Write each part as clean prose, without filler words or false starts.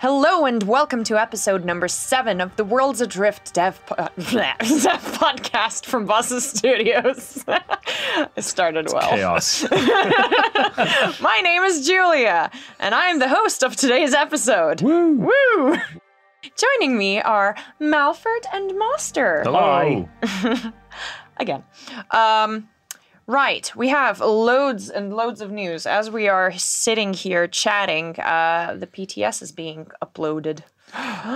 Hello and welcome to episode number 7 of the Worlds Adrift Dev podcast from Bosses Studios. It started well. Chaos. My name is Julia, and I'm the host of today's episode. Woo! Woo! Joining me are Malford and Moster. Hello. Hi. Again. Right, we have loads and loads of news. As we are sitting here chatting, the PTS is being uploaded.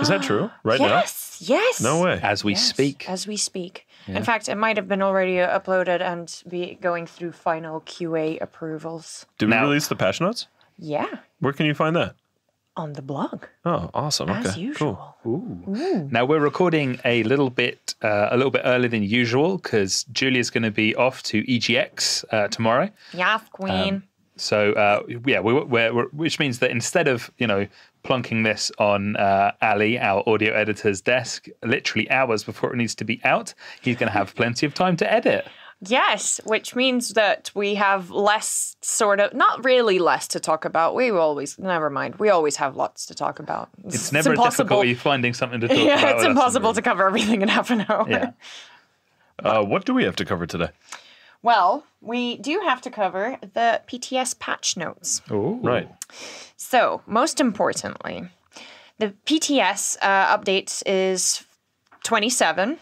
Is that true? Right Yes, now? yes. No way. As we speak. As we speak. Yeah. In fact, it might have been already uploaded and be going through final QA approvals. Did we release the patch notes? Yeah, Where can you find that? on the blog, Oh, awesome. as Okay, usual. Ooh. Now we're recording a little bit earlier than usual because Julia's going to be off to EGX tomorrow. Yes, queen. Which means that instead of plunking this on Ali, our audio editor's desk, literally hours before it needs to be out, he's going to have plenty of time to edit. Yes, which means that we have less not really less to talk about. We always have lots to talk about. It's never a difficulty finding something to talk about. Yeah, it's impossible to cover everything in half an hour. Yeah. What do we have to cover today? Well, we do have to cover the PTS Patch Notes. Ooh. Right. So, most importantly, the PTS update is 27.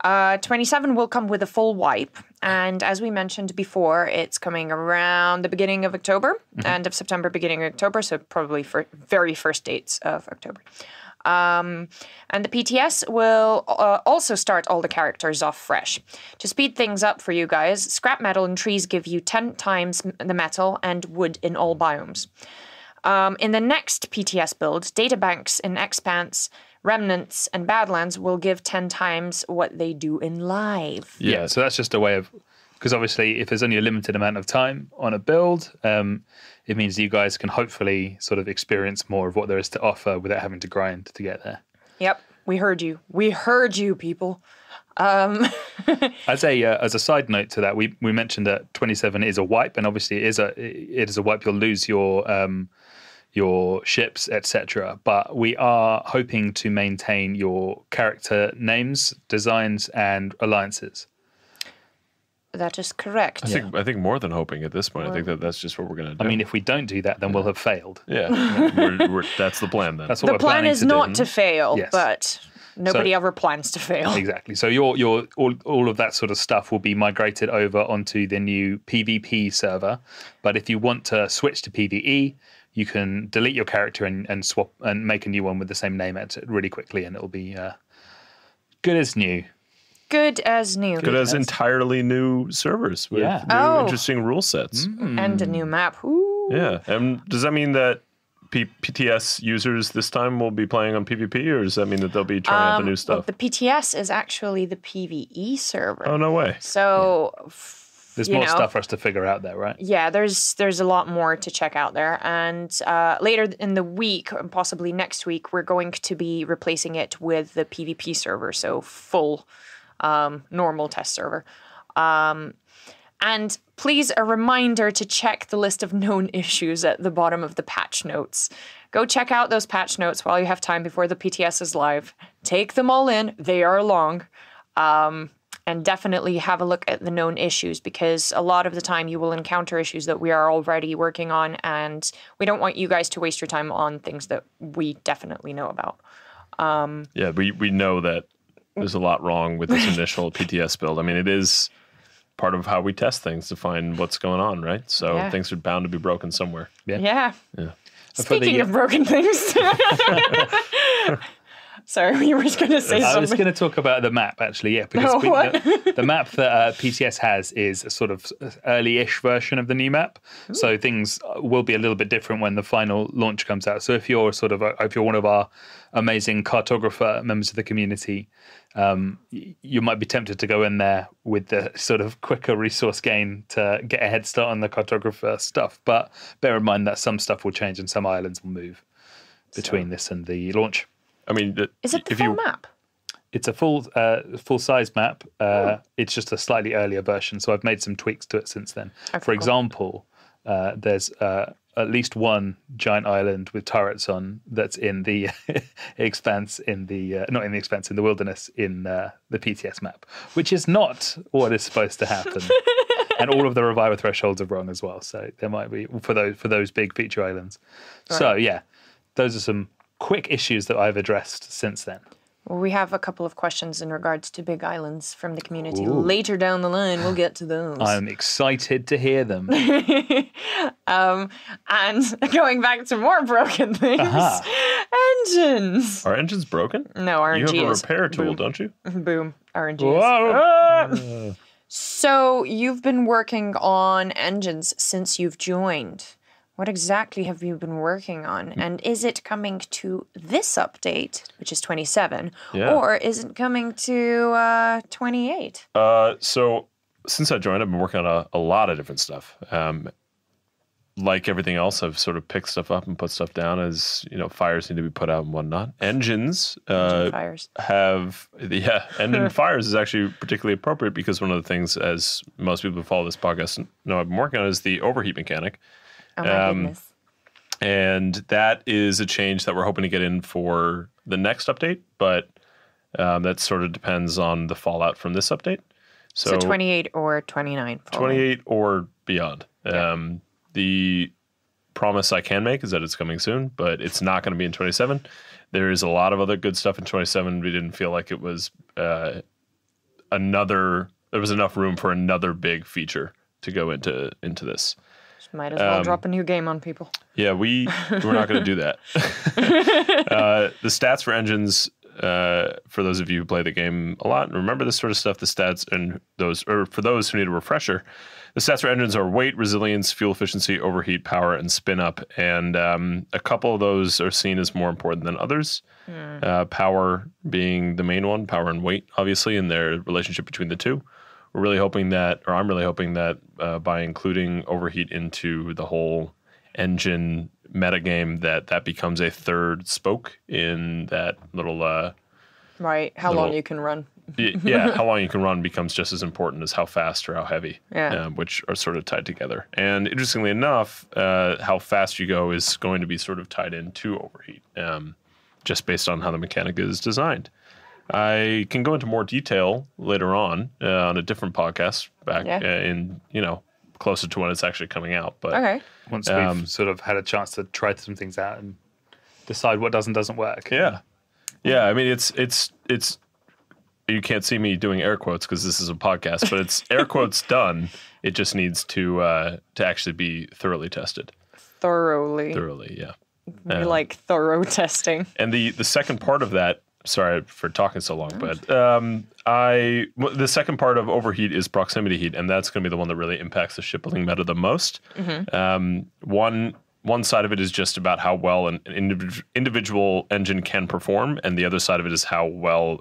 27 will come with a full wipe. And as we mentioned before, it's coming around the beginning of October, end of September, beginning of October. So probably for very first dates of October. And the PTS will also start all the characters off fresh. To speed things up for you guys, scrap metal and trees give you 10 times the metal and wood in all biomes. In the next PTS build, databanks in Expanse, Remnants, and Badlands will give 10 times what they do in live. Yeah, so that's just a way of, because obviously if there's only a limited amount of time on a build, it means you guys can hopefully sort of experience more of what there is to offer without having to grind to get there. Yep, we heard you. We heard you, people. As a side note to that, we mentioned that 27 is a wipe, and obviously it is a wipe. You'll lose your ships, etc. But we are hoping to maintain your character names, designs, and alliances. That is correct. I think more than hoping at this point. I think that's just what we're going to do. I mean, if we don't do that, then we'll have failed. Yeah. That's the plan then. That's what The we're plan planning is to not do. to fail, Yes. but nobody ever plans to fail. Exactly. So all of that sort of stuff will be migrated over onto the new PvP server. But if you want to switch to PvE, you can delete your character and swap and make a new one with the same name really quickly, and it'll be good as new. Good as new. Good as entirely new servers with new interesting rule sets. And a new map. Ooh. Yeah. And does that mean that PTS users this time will be playing on PvP, or does that mean that they'll be trying out the new stuff? Well, the PTS is actually the PvE server. Oh, no way. So... There's more stuff for us to figure out there, right? Yeah, there's a lot more to check out there. And later in the week, possibly next week, we're going to be replacing it with the PvP server, so full normal test server. And please, a reminder to check the list of known issues at the bottom of the patch notes. Go check out those patch notes while you have time before the PTS is live. Take them all in. They are long. And definitely have a look at the known issues, because a lot of the time you will encounter issues that we are already working on, and we don't want you guys to waste your time on things that we definitely know about. Yeah, we know that there's a lot wrong with this initial PTS build. I mean, it is part of how we test things to find what's going on, right? So things are bound to be broken somewhere. Yeah. Yeah. Speaking of broken things. Sorry, you were going to say something. I was going to talk about the map, actually, because the map that PTS has is a sort of early-ish version of the new map. Ooh. So things will be a little bit different when the final launch comes out. So if you're one of our amazing cartographer members of the community, you might be tempted to go in there with the sort of quicker resource gain to get a head start on the cartographer stuff. But bear in mind that some stuff will change and some islands will move between this and the launch. I mean, is it the full map? It's a full size map. It's just a slightly earlier version, so I've made some tweaks to it since then. Okay, For example, there's a at least one giant island with turrets on that's in the expanse in the not in the expanse in the wilderness in the PTS map, which is not what is supposed to happen. And all of the revival thresholds are wrong as well. So there might be for those big feature islands. Right. So yeah, those are some quick issues that I've addressed since then. Well, we have a couple of questions in regards to big islands from the community. Ooh. Later down the line, we'll get to those. I'm excited to hear them. And going back to more broken things, engines. Are engines broken? No, RNG is. You have a repair tool, don't you? Boom, RNG Whoa. So you've been working on engines since you've joined. What exactly have you been working on? And is it coming to this update, which is 27, or is it coming to 28? So since I joined, I've been working on a lot of different stuff. Like everything else, I've sort of picked stuff up and put stuff down as, fires need to be put out and whatnot. Engines fires. Engine fires is actually particularly appropriate because one of the things, as most people who follow this podcast know I've been working on, is the overheat mechanic. Oh my goodness. And that is a change that we're hoping to get in for the next update, but that sort of depends on the fallout from this update. So 28 or 29? 28 or beyond. Yeah. The promise I can make is that it's coming soon, but it's not going to be in 27. There is a lot of other good stuff in 27. We didn't feel like it was there was enough room for another big feature to go into this. Might as well drop a new game on people. Yeah, we're not going to do that. The stats for engines, for those of you who play the game a lot and remember this sort of stuff, the stats and for those who need a refresher, the stats for engines are weight, resilience, fuel efficiency, overheat, power, and spin up. And a couple of those are seen as more important than others. Power being the main one, power and weight, obviously, and their relationship between the two. I'm really hoping that by including overheat into the whole engine metagame, that becomes a third spoke in that little... right, how long you can run. How long you can run becomes just as important as how fast or how heavy, which are sort of tied together. And interestingly enough, how fast you go is going to be sort of tied into overheat, just based on how the mechanic is designed. I can go into more detail later on a different podcast back in, closer to when it's actually coming out. But once we've sort of had a chance to try some things out and decide what does and doesn't work. Yeah. I mean, it's you can't see me doing air quotes because this is a podcast, but it's air quotes done. It just needs to actually be thoroughly tested. Thoroughly, yeah. We like thorough testing. And the second part of that. Sorry for talking so long, but the second part of overheat is proximity heat, and that's going to be the one that really impacts the shipbuilding meta the most. One side of it is just about how well an individual engine can perform, and the other side of it is how well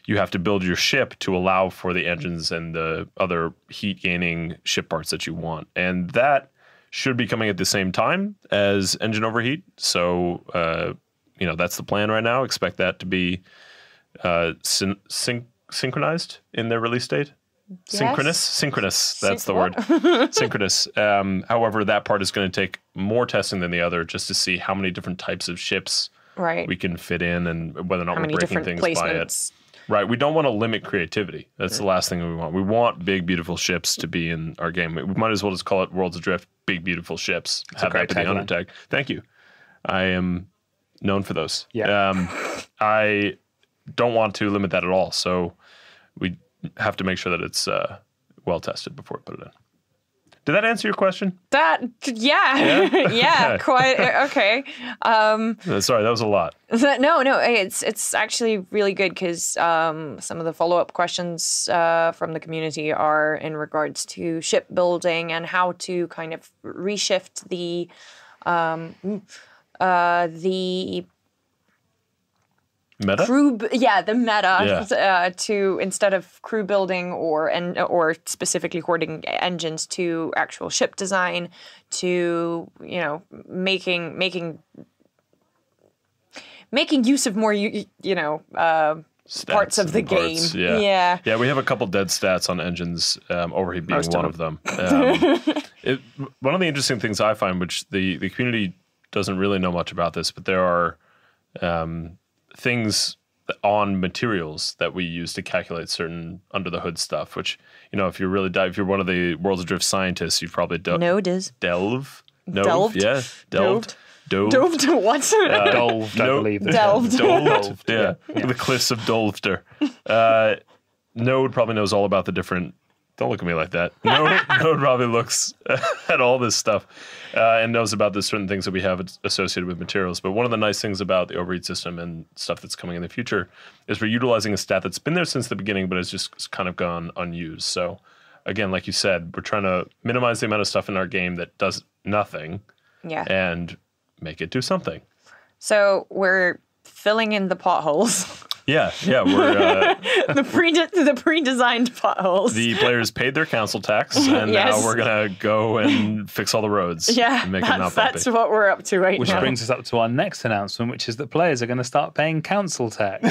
you have to build your ship to allow for the engines and the other heat-gaining ship parts that you want. And that should be coming at the same time as engine overheat, so... that's the plan right now. Expect that to be synchronized in their release date. Yes. Synchronous. That's the word. Synchronous. However, that part is going to take more testing than the other, just to see how many different types of ships we can fit in, and whether or not we're breaking things by it. Right. We don't want to limit creativity. That's the last thing we want. We want big, beautiful ships to be in our game. We might as well just call it Worlds Adrift, big, beautiful ships. Have that be the undertag. Thank you. I am known for those. I don't want to limit that at all. So we have to make sure that it's well tested before we put it in. Did that answer your question? Yeah, quite okay. Sorry, that was a lot. No, it's actually really good because some of the follow-up questions from the community are in regards to shipbuilding and how to kind of reshift the meta? The meta to instead of crew building or specifically hoarding engines to actual ship design to making use of more parts of the game. Yeah, we have a couple dead stats on engines, overheat being one of them. One of the interesting things I find, which the community doesn't really know much about this, but there are things on materials that we use to calculate certain under the hood stuff, which, if you're really if you're one of the Worlds Adrift scientists, you've probably Delved. Yeah. Delved. Doved. What? Dolved, I believe. Delved. Yeah. The cliffs of Dolvter. Node probably knows all about the different. Don't look at me like that. Node probably looks at all this stuff and knows about the certain things that we have associated with materials. But one of the nice things about the Overheat system and stuff that's coming in the future is we're utilizing a stat that's been there since the beginning, but has just kind of gone unused. So again, like you said, we're trying to minimize the amount of stuff in our game that does nothing and make it do something. So we're filling in the potholes. Yeah, we're the pre-designed potholes. The players paid their council tax, and now we're gonna go and fix all the roads. Yeah, and make them not that's bumpy. what we're up to right now. Which brings us up to our next announcement, which is that players are going to start paying council tax.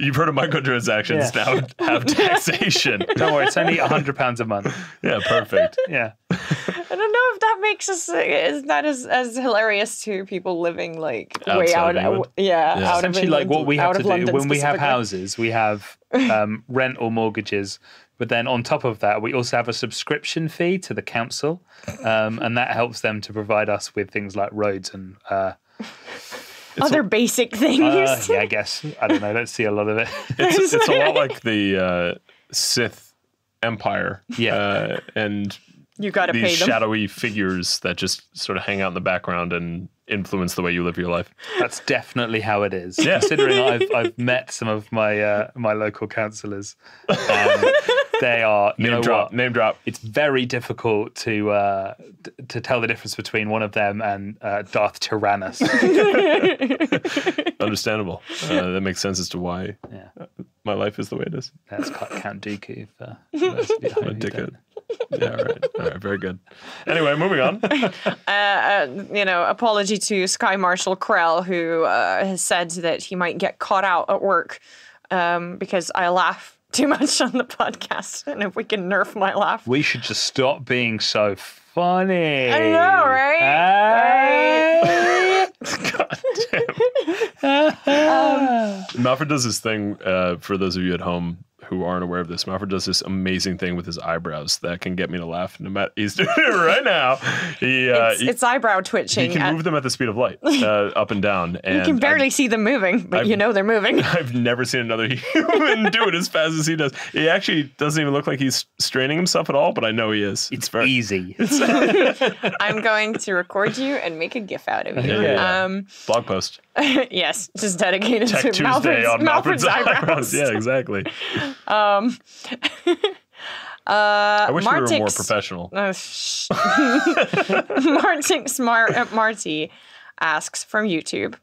You've heard of microtransactions now have taxation. Don't worry, it's only £100 a month. Yeah, perfect. Yeah. I don't know if that makes us is that as hilarious to people living like way Outside out. England? Out Essentially, of like England, what we have out to of do London when we have specifically. houses, we have rent or mortgages. But then on top of that, we also have a subscription fee to the council, and that helps them to provide us with things like roads and other basic things. yeah, I guess. I don't know. I don't see a lot of it. It's a lot like the Sith Empire. Yeah. And You got to pay these them. shadowy figures that just sort of hang out in the background and influence the way you live your life. That's definitely how it is. Yeah. Considering I've met some of my my local councillors, they are Name drop. It's very difficult to tell the difference between one of them and Darth Tyrannus. Understandable. That makes sense as to why my life is the way it is. That's Count Dooku for those of you at home who Dickhead. don't. Yeah, all right, very good. Anyway, moving on. Apology to Sky Marshal Krell, who has said that he might get caught out at work because I laugh too much on the podcast, and if we can nerf my laugh. We should just stop being so funny. I know, right? God damn. Malford does this thing, for those of you at home who aren't aware of this, Malford does this amazing thing with his eyebrows that can get me to laugh. No matter, he's doing it right now. It's eyebrow twitching. He can move them at the speed of light, up and down. And you can barely see them moving, but you know they're moving. I've never seen another human do it as fast as he does. He actually doesn't even look like he's straining himself at all, but I know he is. It's very easy. I'm going to record you and make a GIF out of you. Yeah. Blog post. Yes, just dedicated Tech to Tuesday on Malford's eyebrows. Yeah, exactly. I wish we were more professional. Marty asks from YouTube,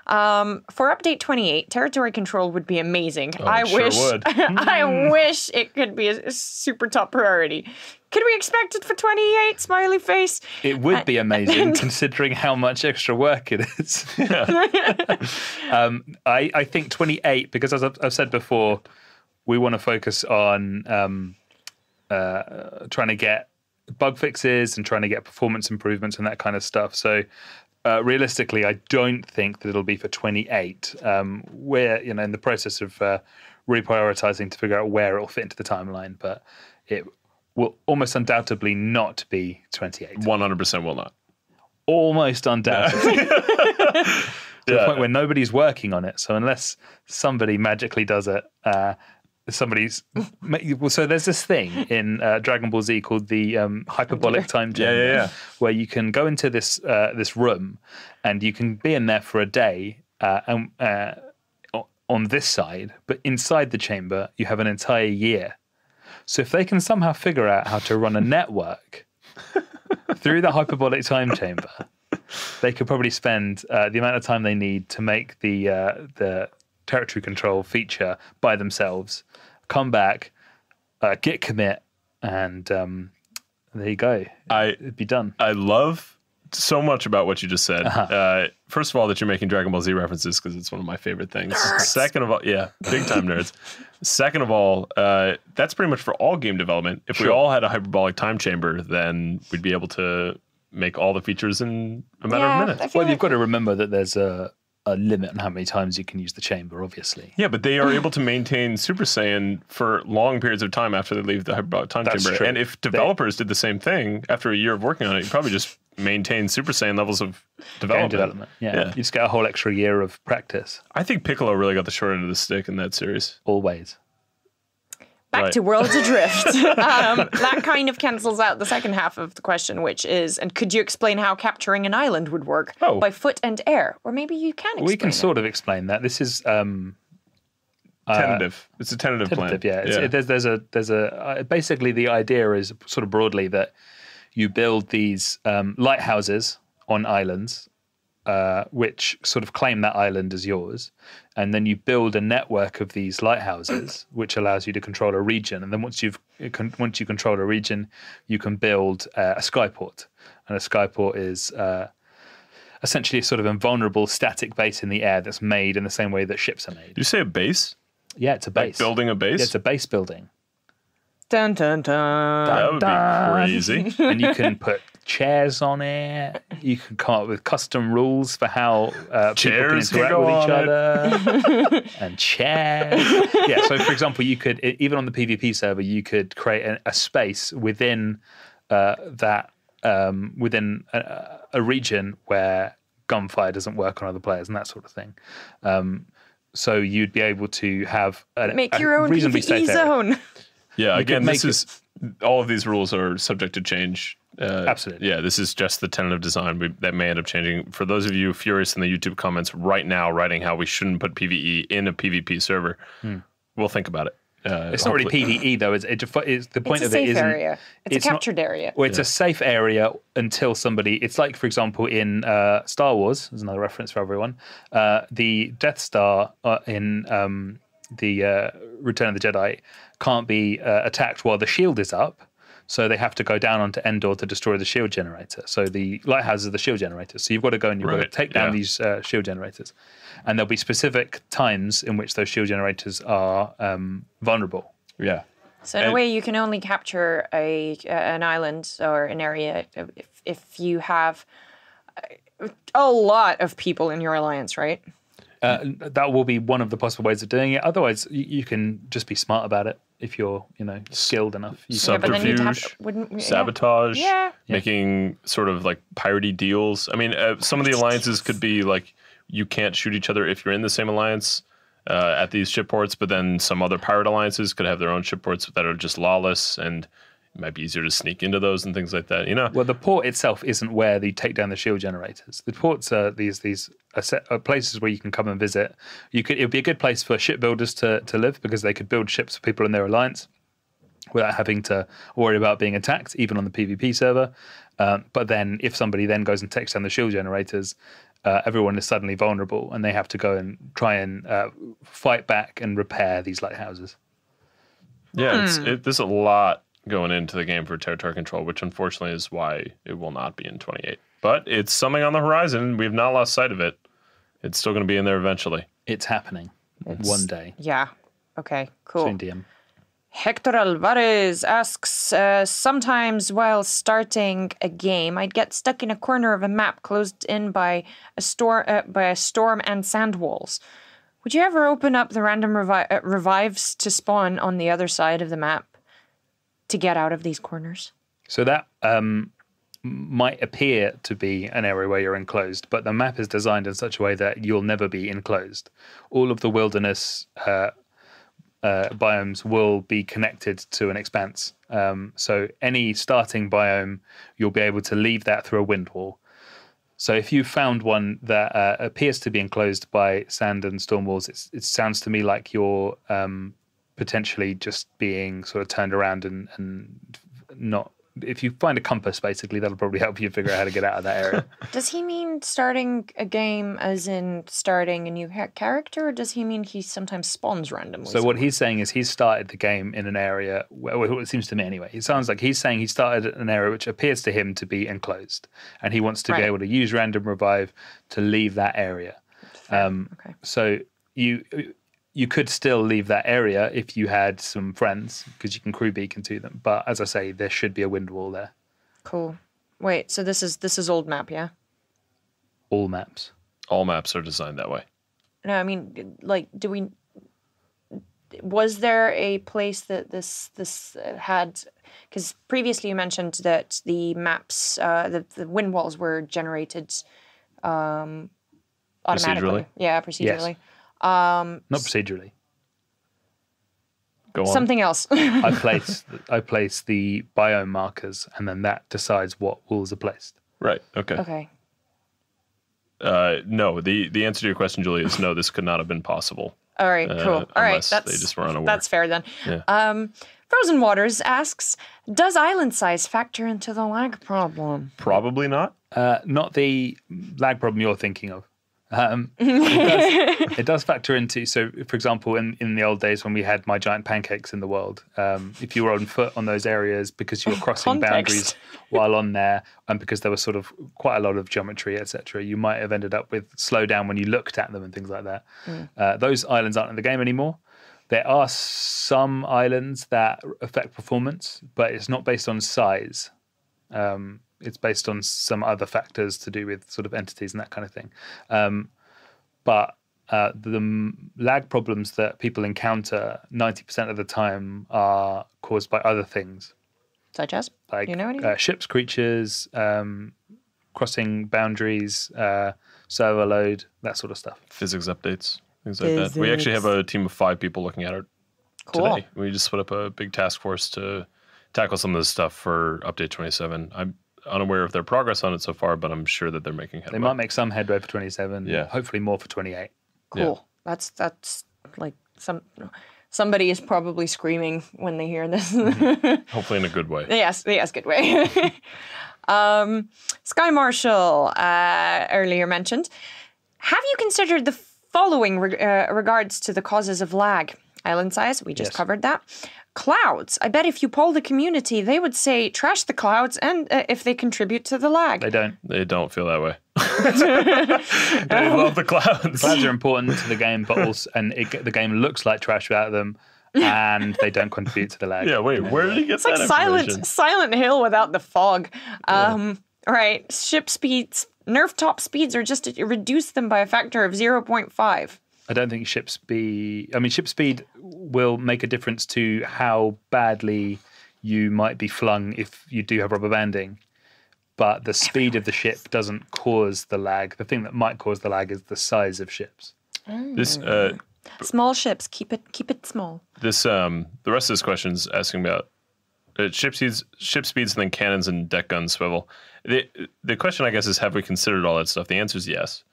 for update 28, territory control would be amazing. I would. I wish it could be a super top priority. Could we expect it for 28? Smiley face. It would be amazing considering how much extra work it is. I think 28, because as I've said before, we want to focus on trying to get bug fixes and trying to get performance improvements and that kind of stuff. So realistically, I don't think that it'll be for 28. We're in the process of reprioritizing to figure out where it'll fit into the timeline, but it will almost undoubtedly not be 28. 100% will not. Almost undoubtedly. To the point where nobody's working on it. So unless somebody magically does it, so there's this thing in Dragon Ball Z called the hyperbolic time chamber, where you can go into this room and you can be in there for a day on this side, but inside the chamber you have an entire year. So if they can somehow figure out how to run a network through the hyperbolic time chamber, they could probably spend the amount of time they need to make the territory control feature by themselves, come back, git commit, and there you go. It'd be done. I love so much about what you just said. First of all, that you're making Dragon Ball Z references because it's one of my favorite things. Nerds. Second of all, yeah, big time nerds. Second of all, that's pretty much for all game development. If we all had a hyperbolic time chamber, then we'd be able to make all the features in a matter of minutes. Well, you've got to remember that there's a limit on how many times you can use the chamber, obviously. Yeah, but they are able to maintain Super Saiyan for long periods of time after they leave the hyperbolic time chamber. True. And if developers did the same thing after a year of working on it, you'd probably just maintain Super Saiyan levels of development. Yeah. You just get a whole extra year of practice. I think Piccolo really got the short end of the stick in that series. Always. Back to Worlds Adrift. That kind of cancels out the second half of the question, which is, and could you explain how capturing an island would work by foot and air? Or maybe you can explain We can sort of explain that. This is tentative. It's a tentative plan. Yeah. There's a basically the idea is sort of broadly that you build these lighthouses on islands, which sort of claim that island as yours, and then you build a network of these lighthouses, which allows you to control a region. And then once you control a region, you can build a skyport, and a skyport is essentially a sort of invulnerable static base in the air that's made in the same way that ships are made. Did you say a base? Yeah, it's a base. Like building a base? Yeah, it's a base building. Dun, dun, dun. That would be crazy. And you can put chairs on it. You can come up with custom rules for how people can interact with each other. And chairs. Yeah, so for example, you could, even on the PvP server, you could create a space within within a region where gunfire doesn't work on other players and that sort of thing. So you'd be able to have make your own PvE zone. Yeah, again, all of these rules are subject to change. Absolutely. Yeah, this is just the tentative design that may end up changing. For those of you furious in the YouTube comments right now writing how we shouldn't put PvE in a PvP server, we'll think about it. It's not really PvE though. It's the point of it is isn't. Area. It's a captured area. Well, it's a safe area until somebody. It's like, for example, in Star Wars. There's another reference for everyone. The Death Star in the Return of the Jedi can't be attacked while the shield is up. So they have to go down onto Endor to destroy the shield generator. So the lighthouses are the shield generators. So you've got to go and you've got to take down these shield generators. And there'll be specific times in which those shield generators are vulnerable. Yeah. So in a way, you can only capture an island or an area if you have a lot of people in your alliance, right? That will be one of the possible ways of doing it. Otherwise, you can just be smart about it if you're, skilled enough. Subterfuge, sabotage, making sort of like piratey deals. I mean, some of the alliances could be like you can't shoot each other if you're in the same alliance at these ship ports, but then some other pirate alliances could have their own ship ports that are just lawless, and it might be easier to sneak into those and things like that. Well, the port itself isn't where they take down the shield generators. The ports are these places where you can come and visit. It would be a good place for shipbuilders to live, because they could build ships for people in their alliance without having to worry about being attacked, even on the PvP server. But then if somebody then goes and takes down the shield generators, everyone is suddenly vulnerable, and they have to go and try and fight back and repair these lighthouses. Yeah, there's a lot going into the game for territory control, which unfortunately is why it will not be in 28. But it's something on the horizon. We have not lost sight of it. It's still going to be in there eventually. It's happening one day. Yeah. Okay, cool. Soon, DM. Hector Alvarez asks, sometimes while starting a game, I'd get stuck in a corner of a map closed in by a storm and sand walls. Would you ever open up the random revives to spawn on the other side of the map to get out of these corners? So that might appear to be an area where you're enclosed, but the map is designed in such a way that you'll never be enclosed. All of the wilderness biomes will be connected to an expanse. So any starting biome, you'll be able to leave that through a wind wall. So if you found one that appears to be enclosed by sand and storm walls, it sounds to me like you're potentially just being sort of turned around and not if you find a compass, basically, that'll probably help you figure out how to get out of that area. Does he mean starting a game as in starting a new character, or does he mean he sometimes spawns randomly? So what he's saying is he's started the game in an area, well, it seems to me anyway, it sounds like he's saying he started an area which appears to him to be enclosed, and he wants to be able to use random revive to leave that area. Okay. So you could still leave that area if you had some friends, because you can crew beacon to them. But as I say, there should be a wind wall there. Cool. Wait, so this is old map, yeah? All maps. All maps are designed that way. No, I mean, like, was there a place that this had? Because previously you mentioned that the maps, the wind walls were generated automatically. Procedurally? Yeah, procedurally. Yes. Not procedurally. Go on. Something else. I place the biome markers, and then that decides what walls are placed. Right. Okay. Okay. No, the answer to your question, Julie, is no. This could not have been possible. All right. Cool. All right. Unless they just were unaware. That's fair then. Yeah. Frozen Waters asks, does island size factor into the lag problem? Probably not. Not the lag problem you're thinking of. It does factor into, so for example, in the old days when we had My Giant Pancakes in the world, if you were on foot on those areas because you were crossing boundaries while on there, and because there was sort of quite a lot of geometry, etc., you might have ended up with slowdown when you looked at them and things like that. Those islands aren't in the game anymore. There are some islands that affect performance, but it's not based on size. It's based on some other factors to do with sort of entities and that kind of thing. But the lag problems that people encounter 90% of the time are caused by other things. Such as? Like Do you know anything? ships, creatures, crossing boundaries, server load, that sort of stuff. Physics updates, things like that. We actually have a team of 5 people looking at it today. We just put up a big task force to tackle some of this stuff for update 27. I'm unaware of their progress on it so far, but I'm sure that they're making headway. They might make some headway for 27. Yeah. Hopefully more for 28. Cool. Yeah. That's like somebody is probably screaming when they hear this. Hopefully in a good way. Yes, good way. Sky Marshall earlier mentioned. Have you considered the following regards to the causes of lag? Island size, we just covered that. Clouds. I bet if you poll the community, they would say trash the clouds, and if they contribute to the lag. They don't. They don't feel that way. They love the clouds. Clouds are important to the game, but also, the game looks like trash without them, and they don't contribute to the lag. Yeah, wait, where did he get It's that like information? Silent Hill without the fog. Right, ship speeds, nerf top speeds are just to reduce them by a factor of 0.5. I don't think ship speed will make a difference to how badly you might be flung if you do have rubber banding. But the speed of the ship doesn't cause the lag. The thing that might cause the lag is the size of ships. This Small ships, keep it small. this the rest of this question is asking about ship speeds, and then cannons and deck gun swivel. The question, I guess, is have we considered all that stuff? The answer is yes.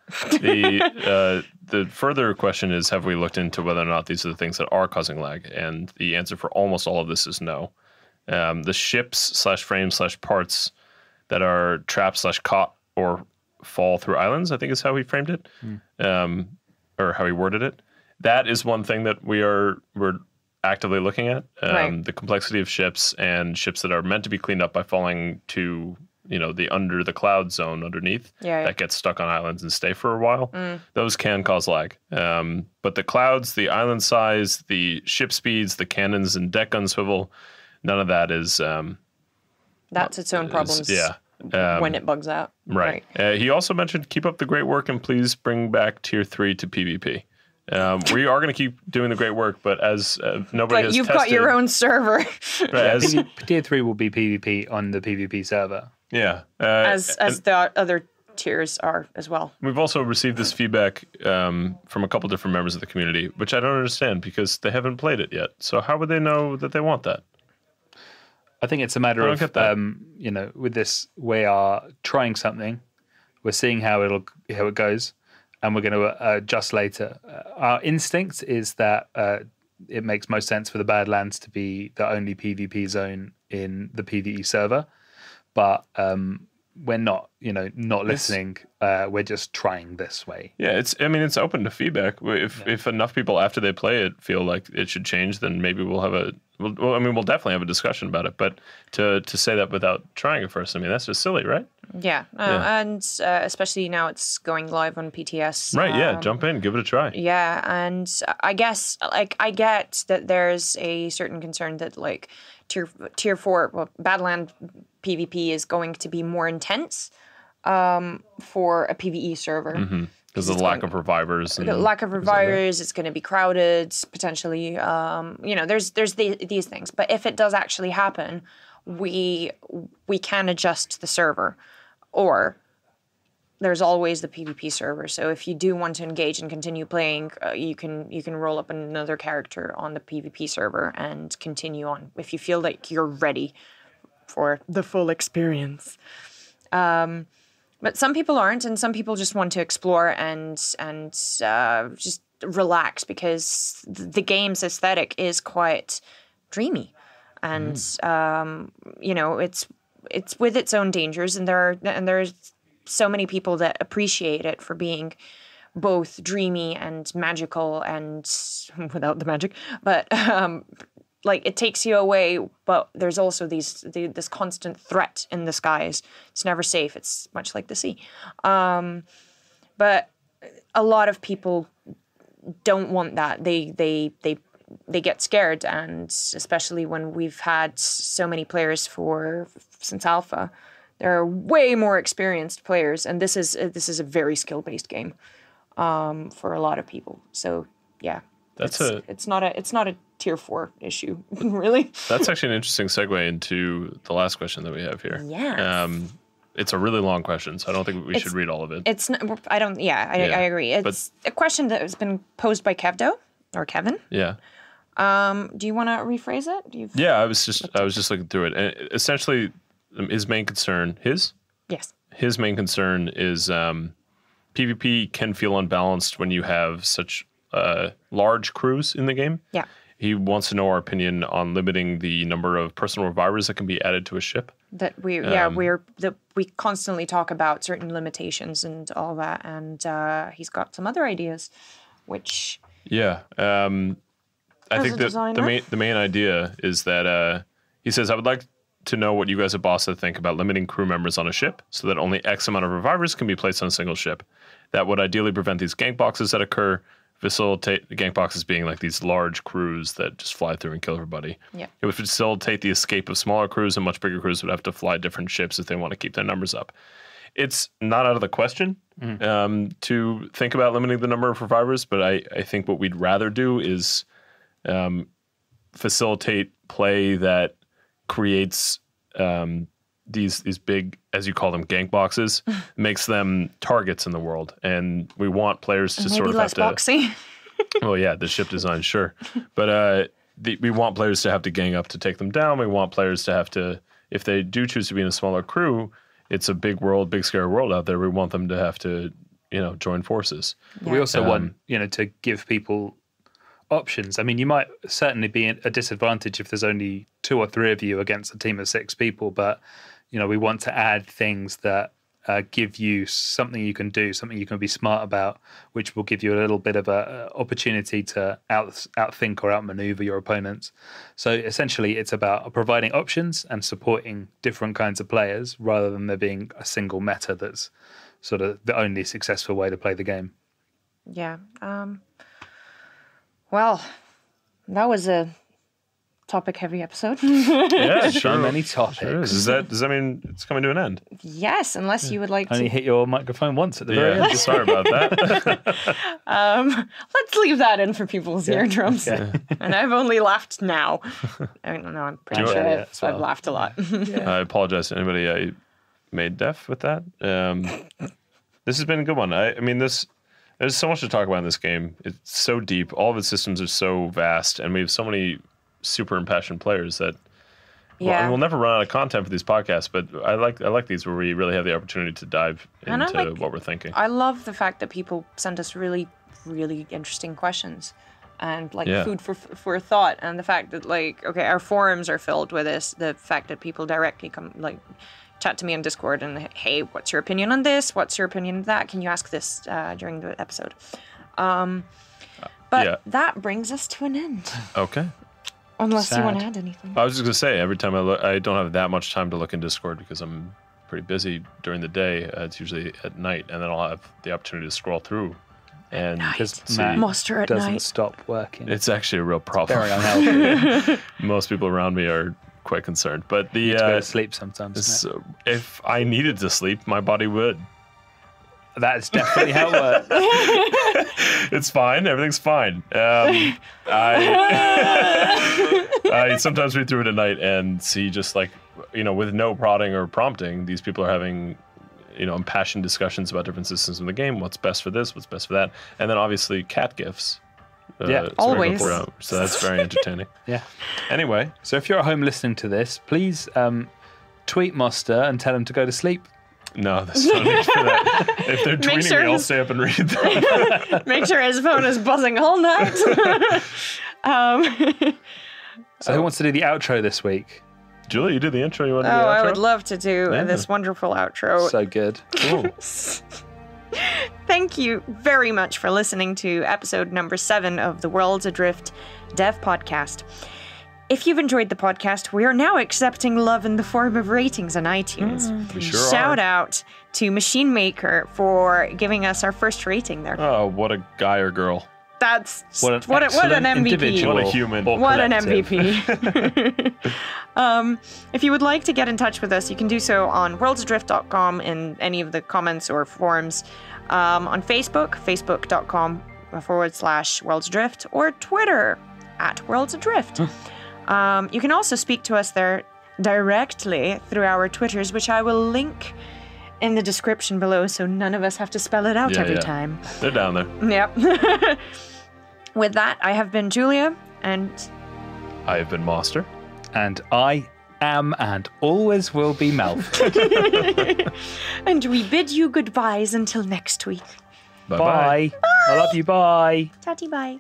The further question is, have we looked into whether or not these are the things that are causing lag? And the answer for almost all of this is no. The ships / frames / parts that are trapped / caught or fall through islands, I think is how he framed it, or how he worded it. That is one thing that we're actively looking at. The complexity of ships and ships that are meant to be cleaned up by falling to the under the cloud zone underneath that gets stuck on islands and stay for a while. Those can cause lag. But the clouds, the island size, the ship speeds, the cannons and deck gun swivel, none of that is. That's its own problems. When it bugs out. Right. He also mentioned keep up the great work and please bring back tier 3 to PvP. We are going to keep doing the great work, but as nobody has you've tested, got your own server. Tier 3 will be PvP on the PvP server. Yeah. As the other tiers are as well. We've also received this feedback from a couple different members of the community, which I don't understand because they haven't played it yet. So how would they know that they want that? I think it's a matter of, with this, we are trying something, we're seeing how it goes, and we're going to adjust later. Our instinct is that it makes most sense for the Badlands to be the only PvP zone in the PvE server, but we're not, not listening. We're just trying this way. Yeah, it's open to feedback. If enough people after they play it feel like it should change, then maybe we'll definitely have a discussion about it. But to say that without trying it first, that's just silly, right? Yeah, and especially now it's going live on PTS. Right, yeah, jump in, give it a try. Yeah, and I guess, I get that there's a certain concern that, Tier 4, Badland PvP is going to be more intense for a PvE server. Because of the lack of revivers. The lack of revivers, it's going to be crowded, potentially. There's these things. But if it does actually happen, we can adjust the server. Or there's always the PvP server. So if you do want to engage and continue playing, you can roll up another character on the PvP server and continue on if you feel like you're ready for the full experience. But some people aren't, and some people just want to explore and just relax because the game's aesthetic is quite dreamy, and it's with its own dangers, and there's so many people that appreciate it for being both dreamy and magical and without the magic, but it takes you away, but there's also this constant threat in the skies. It's never safe. It's much like the sea. But a lot of people don't want that. They get scared, and especially when we've had so many players since alpha, there are way more experienced players, and this is a very skill-based game for a lot of people. So yeah, it's not a Tier 4 issue, really. That's actually an interesting segue into the last question that we have here. Yeah. It's a really long question, so I don't think we should read all of it. It's not, I don't. Yeah, I agree. It's a question that has been posed by Kevdo or Kevin. Yeah. Do you want to rephrase it? Yeah, I was just looking through it, and essentially, his main concern, his main concern is PvP can feel unbalanced when you have such large crews in the game. Yeah. He wants to know our opinion on limiting the number of personal revivers that can be added to a ship. That we constantly talk about certain limitations and all that, and he's got some other ideas, which I think that the main idea is that he says, I would like to know what you guys at Bossa think about limiting crew members on a ship so that only X amount of revivers can be placed on a single ship. That would ideally prevent these gank boxes that occur. Facilitate the gank boxes being like these large crews that just fly through and kill everybody. Yeah. It would facilitate the escape of smaller crews, and much bigger crews would have to fly different ships if they want to keep their numbers up. It's not out of the question to think about limiting the number of revivers, but I think what we'd rather do is facilitate play that creates these big, as you call them, gank boxes, makes them targets in the world, and we want players to sort of have to. Maybe less boxy. Well, yeah, the ship design, sure, but we want players to have to gang up to take them down. We want players to have to, if they do choose to be in a smaller crew, it's a big world, big scary world out there. We want them to have to, join forces. Yeah. We also want, to give people options. I mean, you might certainly be at a disadvantage if there's only 2 or 3 of you against a team of 6 people, but we want to add things that give you something you can do, something you can be smart about, which will give you a little bit of a opportunity to outthink or outmaneuver your opponents. So essentially, it's about providing options and supporting different kinds of players rather than there being a single meta that's sort of the only successful way to play the game. Yeah. Well, that was a topic-heavy episode. Yeah, sure. So many topics. Sure. Does that mean it's coming to an end? Yes, unless you would like Only to... hit your microphone once at the very end. Sorry about that. Let's leave that in for people's eardrums. Yeah. And I've only laughed now. I don't know, I'm pretty sure I've laughed a lot. I apologize to anybody I made deaf with that. This has been a good one. There's so much to talk about in this game. It's so deep. All of its systems are so vast, and we have so many super impassioned players that we'll never run out of content for these podcasts. But I like these where we really have the opportunity to dive into what we're thinking. I love the fact that people send us really, really interesting questions, and like food for thought. And the fact that like, okay, our forums are filled with this, the fact that people directly come like chat to me on Discord and, hey, what's your opinion on this? What's your opinion on that? Can you ask this during the episode? But that brings us to an end. Okay. Unless you want to add anything. I was just going to say, every time I look, I don't have that much time to look in Discord because I'm pretty busy during the day. It's usually at night, and then I'll have the opportunity to scroll through. And Moster at doesn't night. stop working. It's actually a real problem. Very unhealthy. Most people around me are quite concerned. But the go to sleep sometimes. So if I needed to sleep, my body would. That's definitely how it works. It's fine. Everything's fine. I sometimes read through it at night and see just like, with no prodding or prompting, these people are having, impassioned discussions about different systems in the game. What's best for this? What's best for that? And then obviously cat gifs. Always. So that's very entertaining. Yeah. Anyway. So if you're at home listening to this, please tweet Moster and tell him to go to sleep. No, there's no need for that. If they're tweeting me, I'll stay up and read them. Make sure his phone is buzzing all night. So who wants to do the outro this week? Julie, you do the intro. You want to do the outro? I would love to do this wonderful outro. So good. Cool. Thank you very much for listening to episode number 7 of the Worlds Adrift Dev Podcast. If you've enjoyed the podcast, we are now accepting love in the form of ratings on iTunes. We sure Shout out to Machine Maker for giving us our first rating there. Oh, what a guy or girl. That's what an MVP. Individual. What a human. What an MVP. If you would like to get in touch with us, you can do so on worldsadrift.com in any of the comments or forums. On Facebook, facebook.com/worldsadrift, or Twitter @worldsadrift. You can also speak to us there directly through our Twitters, which I will link in the description below so none of us have to spell it out every time. They're down there. Yep. With that, I have been Julia, and I have been Moster. And I am and always will be Malford. And we bid you goodbyes until next week. Bye-bye. Bye. I love you. Bye. Tatty bye.